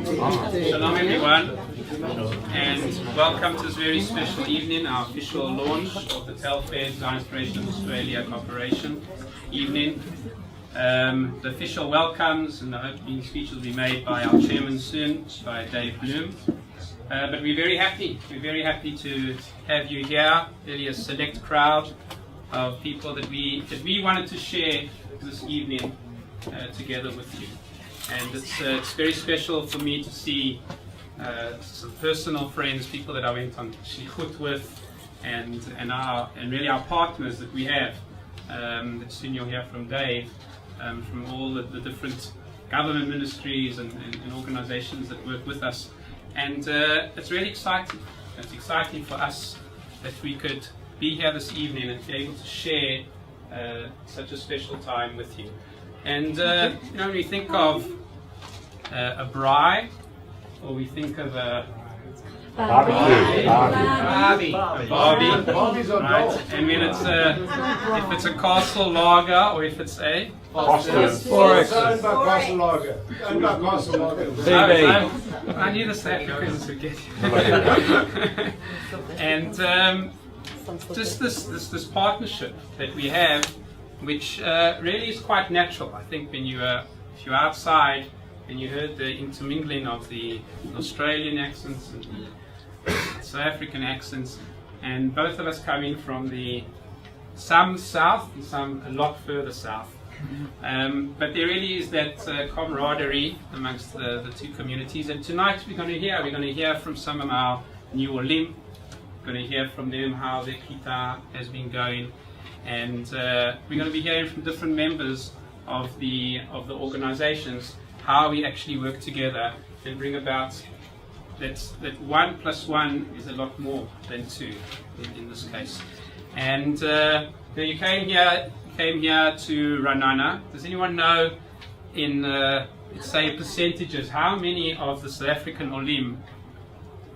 Shalom everyone, and welcome to this very special evening, our official launch of the Telfed Zionist Federation of Australia Corporation evening. The official welcomes and the opening speech will be made by our chairman soon, by Dave Bloom. But we're very happy to have you here, really a select crowd of people that we wanted to share this evening together with you. And it's very special for me to see some personal friends, people that I went on shlichut with, and really our partners that we have. That soon you'll hear from Dave, from all the different government ministries and organizations that work with us. And it's really exciting. It's exciting for us that we could be here this evening and be able to share such a special time with you. And when we think of a braai, or we think of a barbie, right? And when it's if it's a castle lager, or if it's a I knew the South Africans would get you. And just this partnership that we have, which really is quite natural. I think when if you're outside and you heard the intermingling of the Australian accents and the South African accents, and both of us coming from some south and some a lot further south. But there really is that camaraderie amongst the two communities. And tonight we're going to hear from some of our new Olim. We're going to hear from them how their Kita has been going. And we're going to be hearing from different members of the organizations how we actually work together and bring about that 1 + 1 is a lot more than 2 in this case. And you came here to Ranana. Does anyone know, in let's say percentages, how many of the South African Olim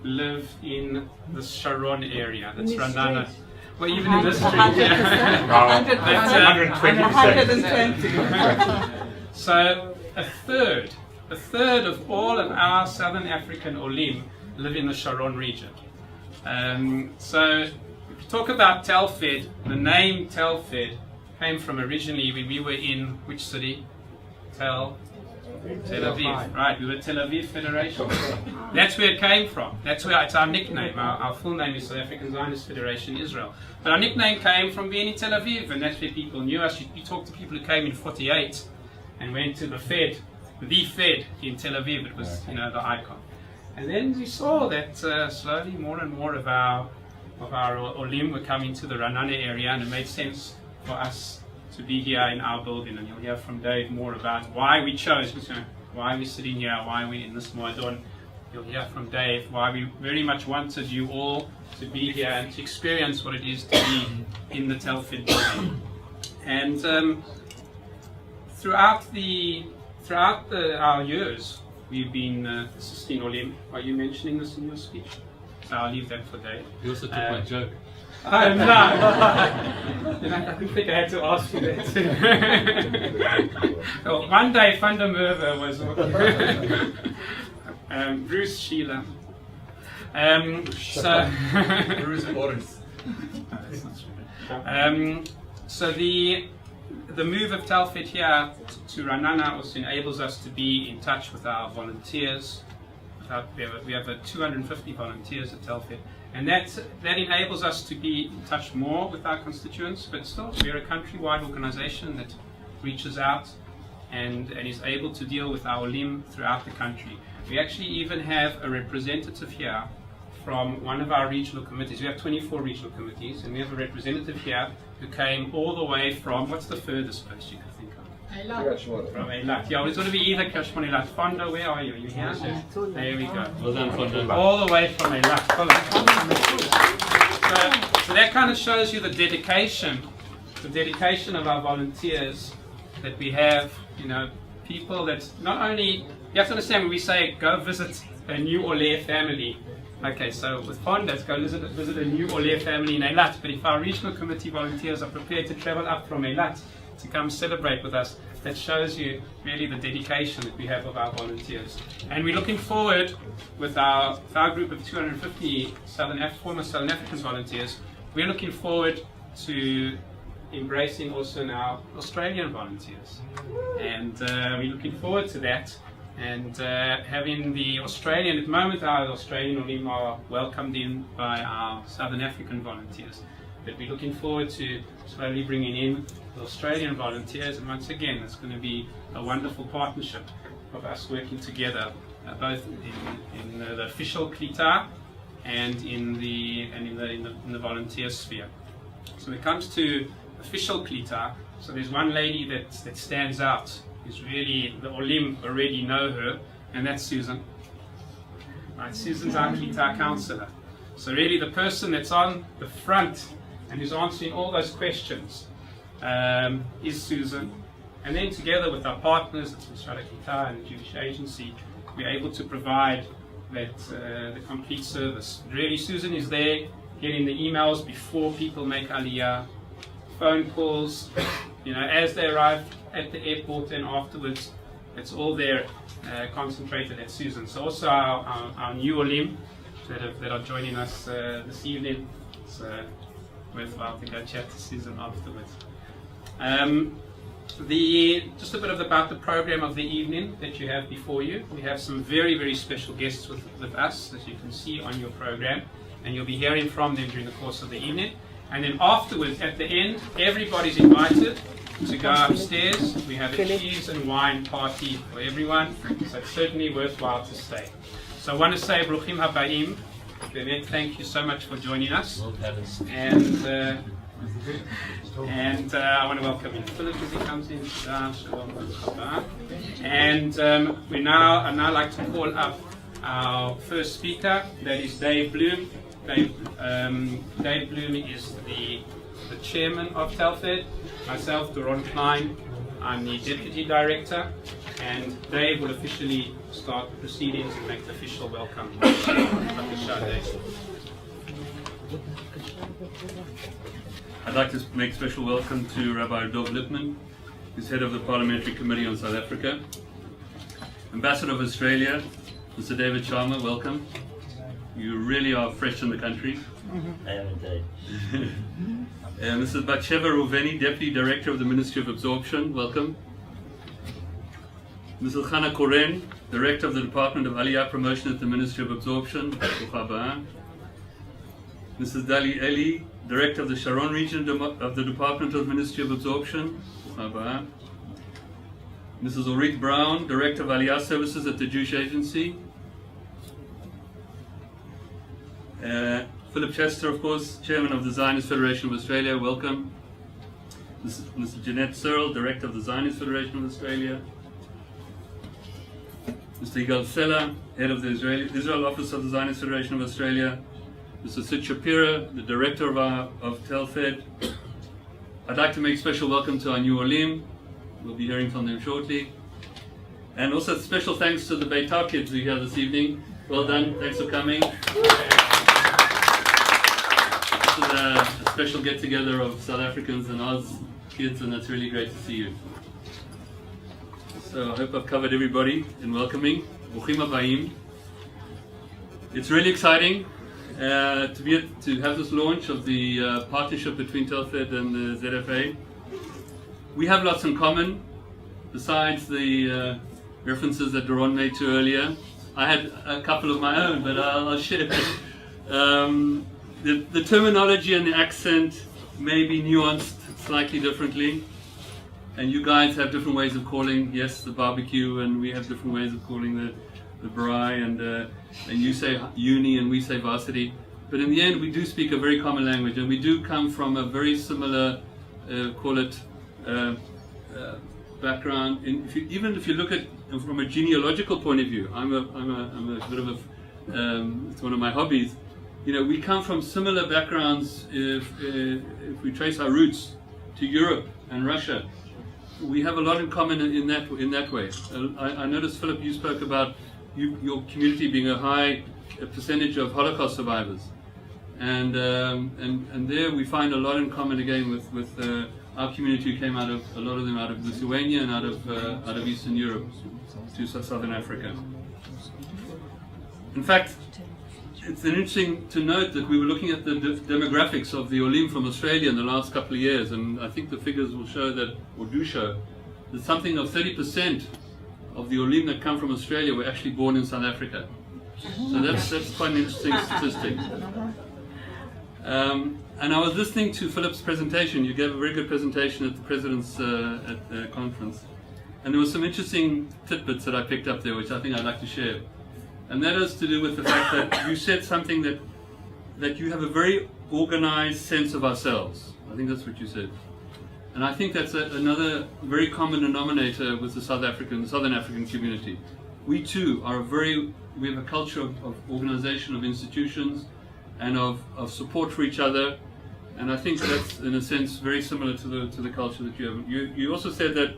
live in the Sharon area? That's Ranana. Well, even in this street, 120%. So a third of all of our Southern African Olim live in the Sharon region. So if you talk about Telfed, the name Telfed came from originally when we were in which city? Tel Aviv, right? We were Zionist Federation. That's where it came from. That's where it's our nickname. Our full name is South African Zionist Federation Israel. But our nickname came from being in Tel Aviv, and that's where people knew us. You talk to people who came in '48 and went to the Fed in Tel Aviv. It was, the icon. And then we saw that slowly more and more of our Olim were coming to the Ranana area, and it made sense for us to be here in our building. And you'll hear from Dave more about why we chose, why we're sitting here, why we're in this moadon. You'll hear from Dave why we very much wanted you all to be here and to experience what it is to be in the Telfed building. And throughout our years, we've been assisting Olim. Are you mentioning this in your speech? So I'll leave that for Dave. You also took my joke. No. I think I had to ask you that too. Well, one day Van der Merwe was Bruce Sheila. Bruce Boris. So the move of Telfed here to Ranana also enables us to be in touch with our volunteers. We have 250 volunteers at Telfed, and that enables us to be in touch more with our constituents. But still, we're a countrywide organization that reaches out and is able to deal with our Olim throughout the country. We actually even have a representative here from one of our regional committees. We have 24 regional committees, and we have a representative here who came all the way from, what's the furthest place you can think of? From Eilat. Yeah, it's going to be either Kirshmon Eilat. Fondo, where are you? Are you here? There we go. Well done, Fondo. All the way from Eilat. So that kind of shows you the dedication of our volunteers that we have. People that not only, you have to understand when we say go visit a new Ole family. Okay, so with Fondo, let's go visit a new Ole family in Eilat. But if our regional committee volunteers are prepared to travel up from Eilat to come celebrate with us. That shows you really the dedication that we have of our volunteers. And we're looking forward with our group of 250 former Southern African volunteers, we're looking forward to embracing also now Australian volunteers. And we're looking forward to that. And having the Australian, at the moment our Australian Olim are welcomed in by our Southern African volunteers. But we're looking forward to slowly bringing in the Australian volunteers, and once again it's going to be a wonderful partnership of us working together, both in the official Klita and in the volunteer sphere. So when it comes to official Klita, so there's one lady that stands out, who's really, the Olim already know her, and that's Susan. Right, Susan's our Klita counselor. So really the person that's on the front and who's answering all those questions is Susan. And then together with our partners, it's Australia Klita and the Jewish Agency, we're able to provide that the complete service. Really, Susan is there getting the emails before people make Aliyah, phone calls, as they arrive at the airport and afterwards. It's all there concentrated at Susan. So also our new Olim that are joining us this evening. It's worthwhile to go chat to Susan afterwards. Just a bit about the program of the evening that you have before you. We have some very, very special guests with us, as you can see on your program, and you'll be hearing from them during the course of the evening. And then afterwards, at the end, everybody's invited to go upstairs. We have a cheese and wine party for everyone, so it's certainly worthwhile to stay. So I want to say Bruchim Habayim. Bennett, thank you so much for joining us. And I want to welcome in Philip as he comes in. And I'd now like to call up our first speaker, that is Dave Bloom. Dave Bloom is the chairman of Telfed. Myself, Doron Klein, I'm the deputy director, and Dave will officially start the proceedings and make the official welcome. I'd like to make special welcome to Rabbi Dov Lipman, who's head of the Parliamentary Committee on South Africa. Ambassador of Australia, Mr. David Sharma, welcome. You really are fresh in the country. I am indeed. Mrs. Batsheva Rouveni, Deputy Director of the Ministry of Absorption, welcome. Mrs. Chana Koren, Director of the Department of Aliyah Promotion at the Ministry of Absorption, Mrs. Dali Eli, Director of the Sharon Region of the Department of the Ministry of Absorption, Mrs. Ulrich Brown, Director of Aliyah Services at the Jewish Agency, Philip Chester, of course, Chairman of the Zionist Federation of Australia, welcome. Mrs. Jeanette Searle, Director of the Zionist Federation of Australia. Mr. Yigal Sela, Head of the Israel Office of the Zionist Federation of Australia. Mr. Sid Shapira, the Director of Telfed. I'd like to make special welcome to our new Olim. We'll be hearing from them shortly. And also special thanks to the Beitar kids who are here this evening. Well done, thanks for coming. This is a special get-together of South Africans and Oz kids, and that's really great to see you. So I hope I've covered everybody in welcoming. Bruchim Habayim. It's really exciting to have this launch of the partnership between Telfed and the ZFA. We have lots in common, besides the references that Doron made to earlier. I had a couple of my own, but I'll share. The terminology and the accent may be nuanced slightly differently, and you guys have different ways of calling, yes, the barbecue, and we have different ways of calling the braai, and you say uni and we say varsity. But in the end, we do speak a very common language, and we do come from a very similar, call it, background. Even if you look at from a genealogical point of view, I'm a bit of a, it's one of my hobbies. We come from similar backgrounds. If we trace our roots to Europe and Russia, we have a lot in common in that way. I noticed, Philip, you spoke about your community being a high percentage of Holocaust survivors, and there we find a lot in common again with our community came a lot of them out of Lithuania and out of Eastern Europe to Southern Africa. In fact, it's interesting to note that we were looking at the demographics of the Olim from Australia in the last couple of years, and I think the figures will show that, or do show, that something of 30% of the Olim that come from Australia were actually born in South Africa. So that's quite an interesting statistic. And I was listening to Philip's presentation. You gave a very good presentation at the President's conference. And there were some interesting tidbits that I picked up there, which I think I'd like to share. And that has to do with the fact that you said something that you have a very organized sense of ourselves. I think that's what you said. And I think that's another very common denominator with the Southern African community. We too we have a culture of organization, of institutions, and of support for each other. And I think that's, in a sense, very similar to the culture that you have. You also said that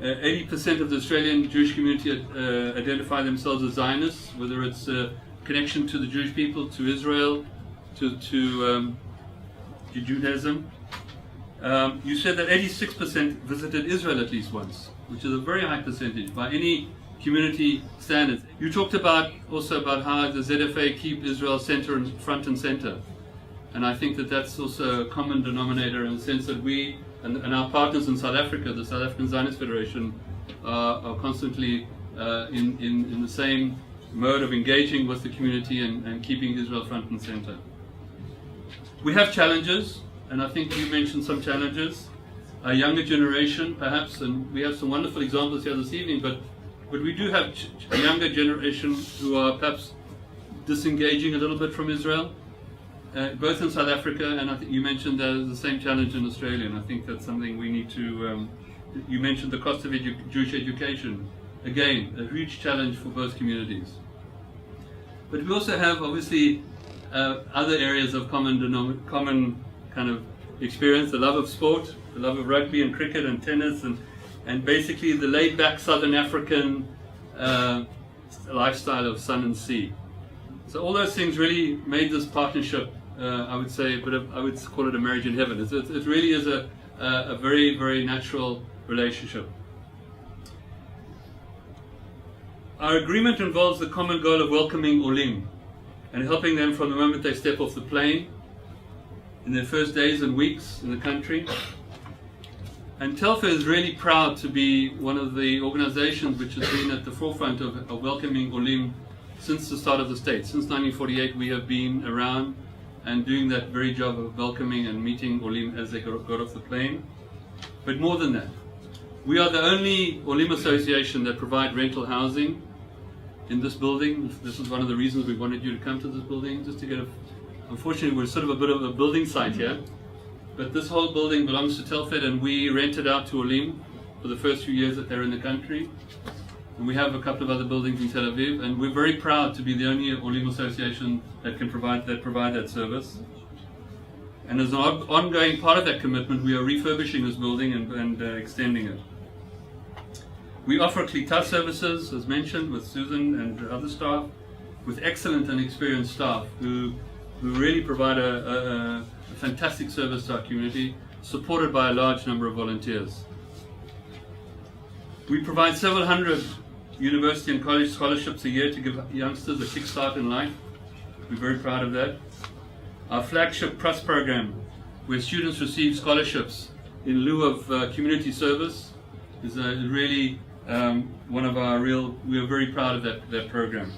80% of the Australian Jewish community identify themselves as Zionists, whether it's a connection to the Jewish people, to Israel, to Judaism. You said that 86% visited Israel at least once, which is a very high percentage by any community standards. You talked also about how the ZFA keep Israel front and center. And I think that that's also a common denominator in the sense that we and our partners in South Africa, the South African Zionist Federation, are constantly in the same mode of engaging with the community and keeping Israel front and center. We have challenges, and I think you mentioned some challenges. Our younger generation, perhaps, and we have some wonderful examples here this evening, but we do have a younger generation who are perhaps disengaging a little bit from Israel. Both in South Africa, and I think you mentioned there's the same challenge in Australia, and I think that's something we need to, you mentioned the cost of Jewish education. Again, a huge challenge for both communities. But we also have, obviously, other areas of common kind of experience, the love of sport, the love of rugby and cricket and tennis, and basically the laid-back Southern African lifestyle of sun and sea. So all those things really made this partnership, I would say, I would call it a marriage in heaven. It really is a very, very natural relationship. Our agreement involves the common goal of welcoming Olim and helping them from the moment they step off the plane in their first days and weeks in the country. And Telfed is really proud to be one of the organizations which has been at the forefront of welcoming Olim since the start of the state. Since 1948 we have been around and doing that very job of welcoming and meeting Olim as they got off the plane. But more than that, we are the only Olim association that provide rental housing in this building. This is one of the reasons we wanted you to come to this building, just to get unfortunately we're sort of a bit of a building site here, but this whole building belongs to Telfed, and we rent it out to Olim for the first few years that they're in the country. And we have a couple of other buildings in Tel Aviv, and we're very proud to be the only Olim association that can provide that service. And as an ongoing part of that commitment, we are refurbishing this building and extending it. We offer Klita services, as mentioned, with Susan and other staff, with excellent and experienced staff who really provide a fantastic service to our community, supported by a large number of volunteers. We provide several hundred university and college scholarships a year to give youngsters a kickstart in life. We're very proud of that. Our flagship PRUS program, where students receive scholarships in lieu of community service, is really one of our we are very proud of that program.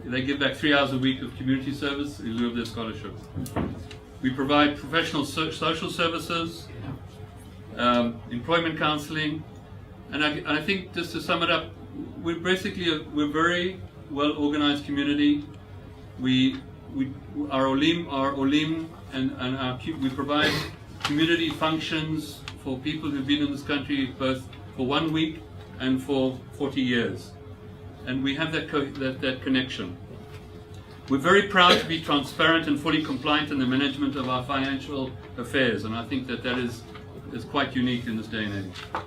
They give back 3 hours a week of community service in lieu of their scholarship. We provide professional social services, employment counseling, and I think, just to sum it up, we're basically we're very well organized community. Our Olim and we provide community functions for people who've been in this country both for 1 week and for 40 years, and we have that connection. We're very proud to be transparent and fully compliant in the management of our financial affairs, and I think that is quite unique in this day and age.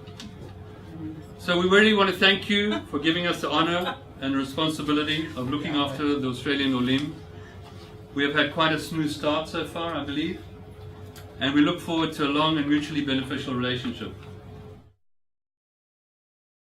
So we really want to thank you for giving us the honor and responsibility of looking after the Australian Olim. We have had quite a smooth start so far, I believe, and we look forward to a long and mutually beneficial relationship.